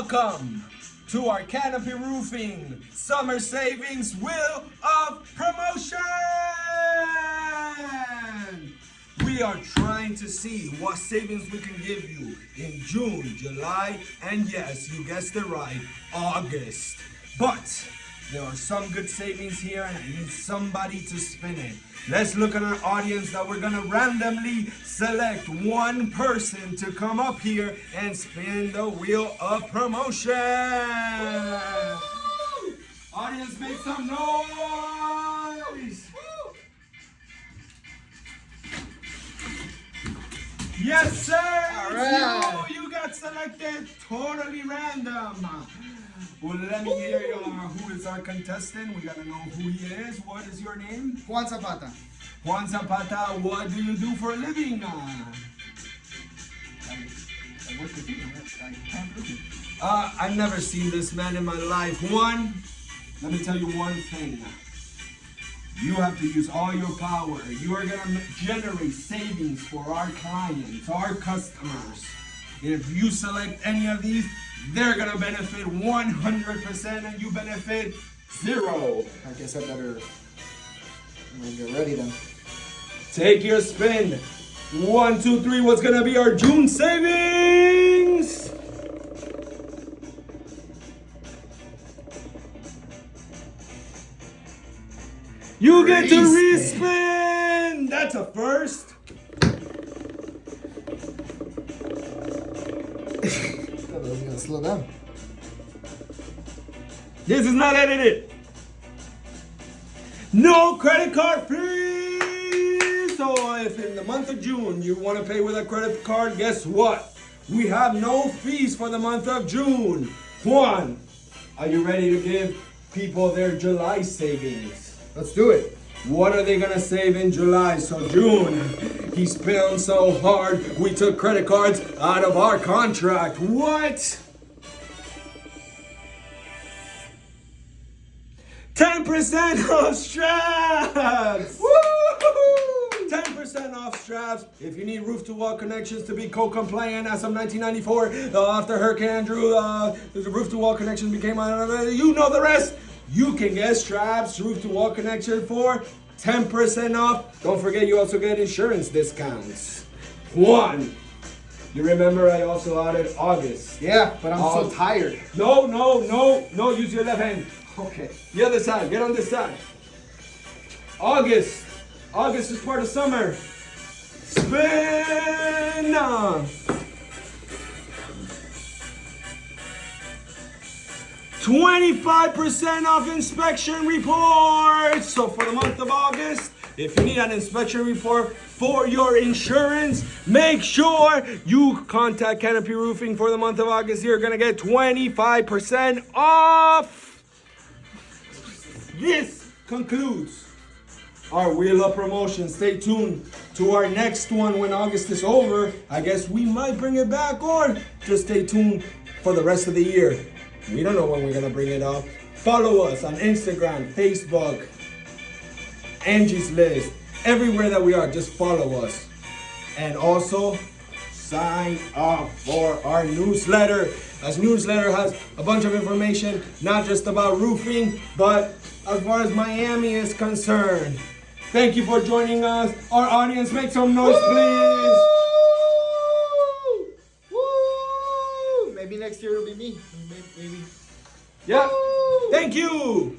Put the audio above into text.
Welcome to our Canopy Roofing Summer Savings Wheel of Promotion! We are trying to see what savings we can give you in June, July, and yes, you guessed it right, August. But there are some good savings here and I need somebody to spin it. Let's look at our audience that we're gonna randomly select one person to come up here and spin the wheel of promotion. Woo! Audience, make some noise. Yes, sir. All right. You got selected totally random. Well, let me hear who is our contestant. We gotta know who he is. What is your name? Juan Zapata. Juan Zapata, what do you do for a living? I work with you. I can't prove it. I've never seen this man in my life. Juan, let me tell you one thing. You have to use all your power. You are gonna generate savings for our clients, our customers. If you select any of these, they're gonna benefit 100% and you benefit 0. I guess I better get ready then. Take your spin. 1, 2, 3. What's gonna be our June savings? You get to respin. That's a first. I was gonna slow down. This is not edited. No credit card fees. So if in the month of June you want to pay with a credit card, guess what? We have no fees for the month of June. Juan, are you ready to give people their July savings? Let's do it. What are they gonna save in July? So June, he spent so hard, we took credit cards out of our contract. What? 10% off straps! Woo! 10% off straps. If you need roof-to-wall connections to be co-compliant as of 1994, after Hurricane Andrew, the roof-to-wall connections became, you know the rest. You can get straps, roof-to-wall connection for 10% off. Don't forget, you also get insurance discounts. Juan, you remember I also added August. Yeah, but I'm so tired. No, use your left hand. Okay. The other side, get on this side. August is part of summer. Spin! 25% off inspection reports. So for the month of August, if you need an inspection report for your insurance, make sure you contact Canopy Roofing for the month of August. You're gonna get 25% off. This concludes our Wheel of Promotion. Stay tuned to our next one when August is over. I guess we might bring it back, or just stay tuned for the rest of the year. We don't know when we're gonna bring it up. Follow us on Instagram, Facebook, Angie's List, everywhere that we are, just follow us. And also, sign up for our newsletter. This newsletter has a bunch of information, not just about roofing, but as far as Miami is concerned. Thank you for joining us. Our audience, make some noise, please. Woo! Maybe next year it'll be me. Maybe. Yeah. Thank you.